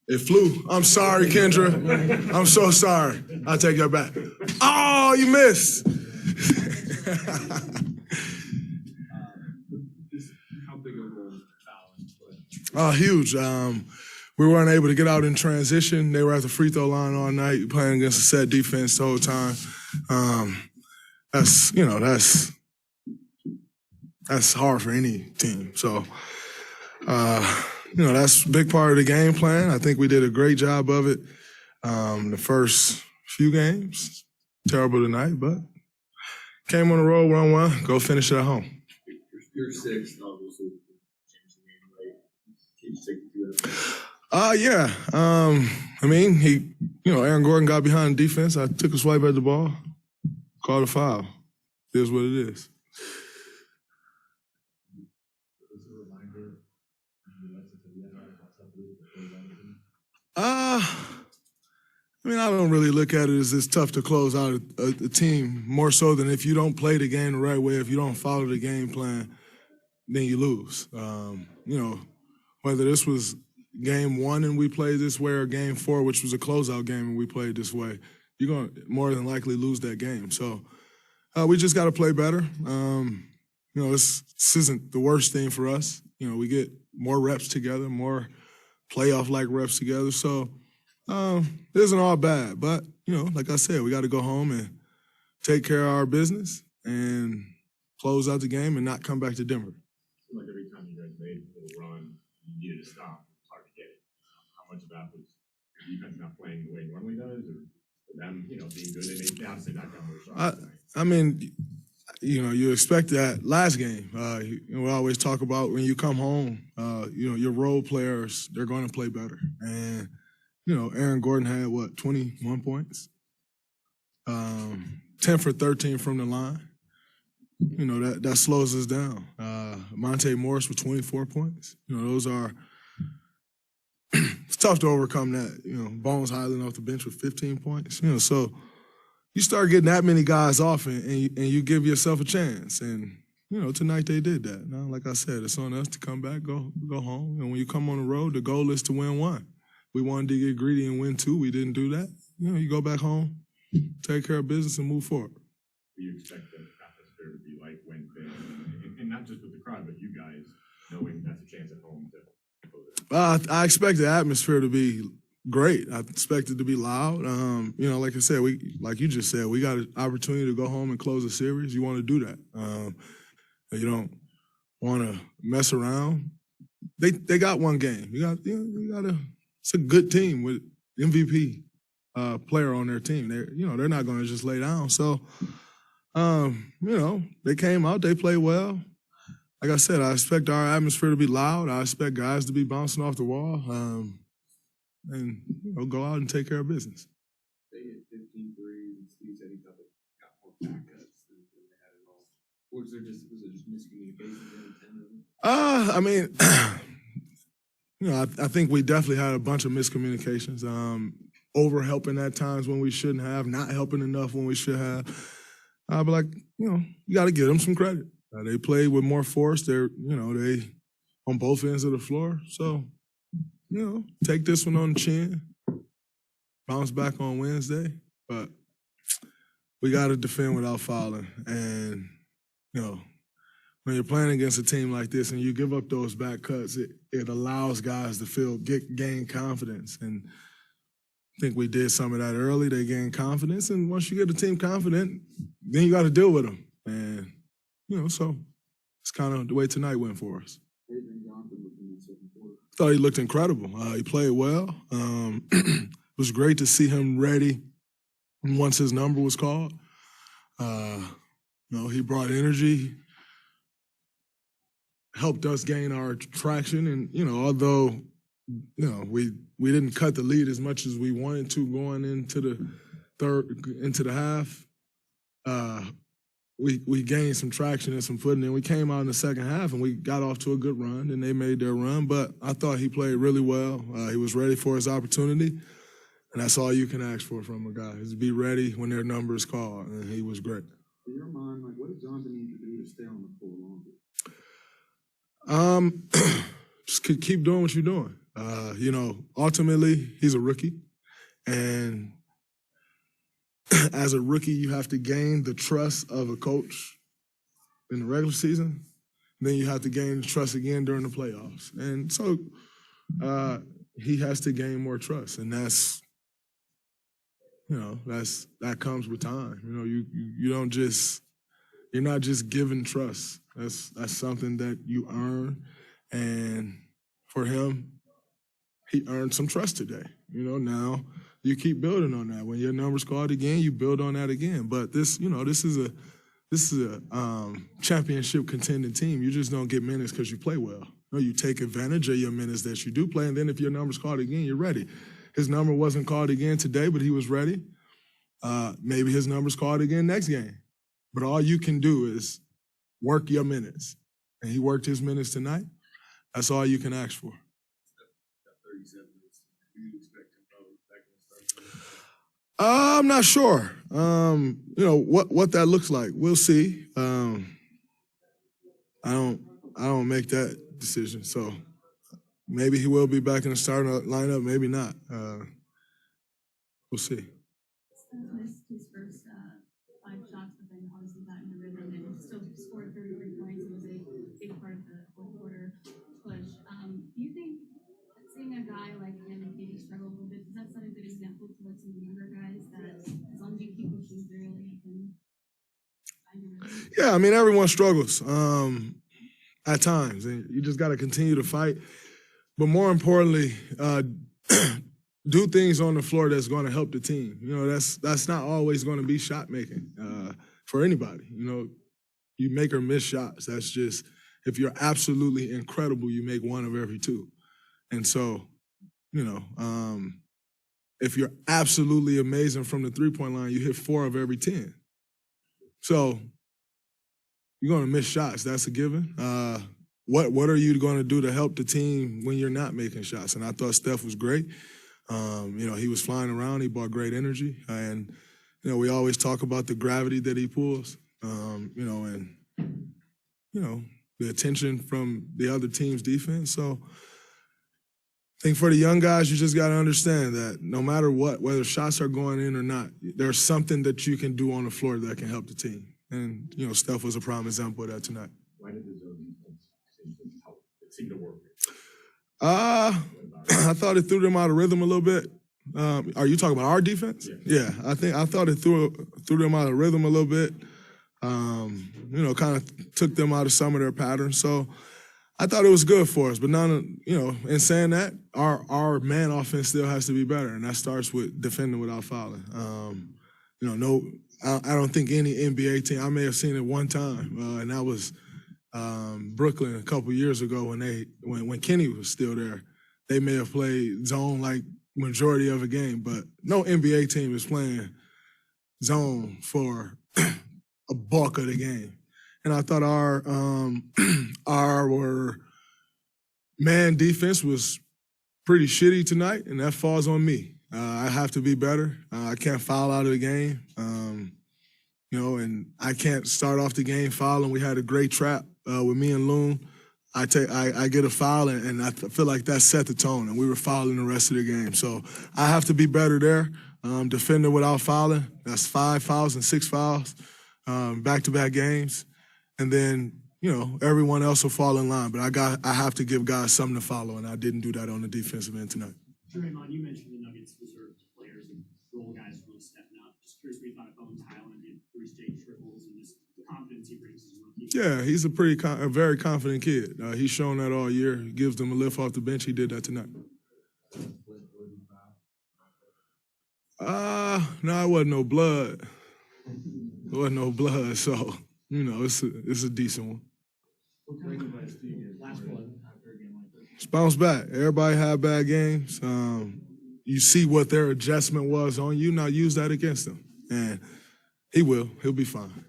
It flew. I'm sorry, Kendra. I'm so sorry. I'll take that back. Oh, you missed. How big of a role Oh, huge. We weren't able to get out in transition. They were at the free throw line all night, playing against a set defense the whole time. That's hard for any team. So, that's a big part of the game plan. I think we did a great job of it. The first few games, terrible tonight, but came on the road 1-1, go finish it at home. You're six, obviously. Changed the game, right? Can you take me through that? Yeah. Aaron Gordon got behind the defense. I took a swipe at the ball, called a foul. It is what it is. I don't really look at it as it's tough to close out a team, more so than if you don't play the game the right way, if you don't follow the game plan, then you lose. Whether this was game 1 and we played this way or game 4, which was a closeout game and we played this way, you're going to more than likely lose that game. So we just got to play better. This isn't the worst thing for us. We get more reps together, more playoff-like reps together. So it isn't all bad. But, like I said, we got to go home and take care of our business and close out the game and not come back to Denver. Like every time you guys made a little run, you needed to stop. It's hard to get it. How much of that was the defense not playing the way it normally does, or them, being good? They obviously not got more shots. You expect that last game. We always talk about when you come home, your role players, they're going to play better. And, Aaron Gordon had, 21 points? 10 for 13 from the line. That slows us down. Monte Morris with 24 points. Those are – it's tough to overcome that. Bones Highland off the bench with 15 points. So you start getting that many guys off and you give yourself a chance. And, tonight they did that. Now, like I said, it's on us to come back, go home. And when you come on the road, the goal is to win 1. We wanted to get greedy and win 2. We didn't do that. You go back home, take care of business, and move forward. Do you expect the atmosphere to be like Wednesday? And not just with the crowd, but you guys knowing that's a chance at home to close it? I expect the atmosphere to be great. I expect it to be loud. Like I said, like you just said, we got an opportunity to go home and close a series. You want to do that. You don't want to mess around. They got one game. It's a good team with MVP player on their team. They're not going to just lay down. So, they came out, they played well. Like I said, I expect our atmosphere to be loud. I expect guys to be bouncing off the wall, and go out and take care of business. They hit 15 threes, and Steve said he thought they got more back cuts than they had at all. Was it just miscommunication in 10 of them? I think we definitely had a bunch of miscommunications. Over helping at times when we shouldn't have, not helping enough when we should have. But you got to give them some credit. They played with more force. They on both ends of the floor. So, take this one on the chin. Bounce back on Wednesday. But we got to defend without fouling. And, when you're playing against a team like this and you give up those back cuts, it allows guys to gain confidence. And I think we did some of that early. They gained confidence. And once you get the team confident, then you got to deal with them. And, so it's kind of the way tonight went for us. Thought he looked incredible. He played well. It was great to see him ready once his number was called. He brought energy, helped us gain our traction. And, although, we didn't cut the lead as much as we wanted to going into the half, we gained some traction and some footing, and we came out in the second half and we got off to a good run, and they made their run. But I thought he played really well. He was ready for his opportunity, and that's all you can ask for from a guy, is to be ready when their number is called, and he was great. In your mind, what does Jonathan need to do to stay on the floor longer? Just keep doing what you're doing. Ultimately, he's a rookie. And as a rookie, you have to gain the trust of a coach in the regular season. Then you have to gain the trust again during the playoffs. And so he has to gain more trust. And that's that comes with time. You don't just, you're not just given trust. That's something that you earn. And for him, he earned some trust today. Now you keep building on that. When your number's called again, you build on that again. But this is a championship contending team. You just don't get minutes because you play well. You take advantage of your minutes that you do play, and then if your number's called again, you're ready. His number wasn't called again today, but he was ready. Maybe his number's called again next game. But all you can do is work your minutes. And he worked his minutes tonight. That's all you can ask for. 37 minutes. Do you expect him probably back in the start? I'm not sure. What that looks like. We'll see. I don't make that decision. So maybe he will be back in the starting lineup, maybe not. We'll see. Steph missed his first 5 shots, but then obviously got in the rhythm and still scored 33 points. It was a big part of the fourth quarter push. Do you think seeing a guy like him and maybe struggle a little bit, does that set a good example to let some of the younger guys that as long as you keep pushing through, you can find your rhythm? Yeah, I mean, everyone struggles at times, and you just got to continue to fight. But more importantly, do things on the floor that's going to help the team. That's not always going to be shot making for anybody. You make or miss shots. That's just, if you're absolutely incredible, you make 1 of every 2. And so, if you're absolutely amazing from the three-point line, you hit 4 of every 10. So you're going to miss shots. That's a given. What are you going to do to help the team when you're not making shots? And I thought Steph was great. He was flying around. He brought great energy. And, we always talk about the gravity that he pulls, and the attention from the other team's defense. So I think for the young guys, you just got to understand that no matter what, whether shots are going in or not, there's something that you can do on the floor that can help the team. And, Steph was a prime example of that tonight. Why did the zone defense help? It seemed to work. I thought it threw them out of rhythm a little bit. Are you talking about our defense? Yeah, I thought it threw them out of rhythm a little bit. Kind of took them out of some of their patterns. So I thought it was good for us. But in saying that, our man offense still has to be better, and that starts with defending without fouling. I don't think any NBA team. I may have seen it one time, and that was Brooklyn a couple years ago when Kenny was still there. They may have played zone like majority of a game, but no NBA team is playing zone for a bulk of the game. And I thought our man defense was pretty shitty tonight, and that falls on me. I have to be better. I can't foul out of the game, and I can't start off the game fouling. We had a great trap with me and Loon. I get a foul, and I feel like that set the tone, and we were fouling the rest of the game. So I have to be better there. Defending without fouling, that's 5 fouls and 6 fouls, back-to-back games. And then, everyone else will fall in line. But I have to give guys something to follow, and I didn't do that on the defensive end tonight. Draymmond, you mentioned the Nuggets reserved players and role guys really stepping up. Just curious what you thought of Bones Highland and 3 straight triples and just the confidence he brings as a rookie. Yeah, he's a very confident kid. He's shown that all year. He gives them a lift off the bench. He did that tonight. No, it wasn't no blood. It wasn't no blood, so, it's a decent one. What kind of advice do you give last one after a game like this? Just bounce back. Everybody had bad games. You see what their adjustment was on you, now use that against them. And he will. He'll be fine.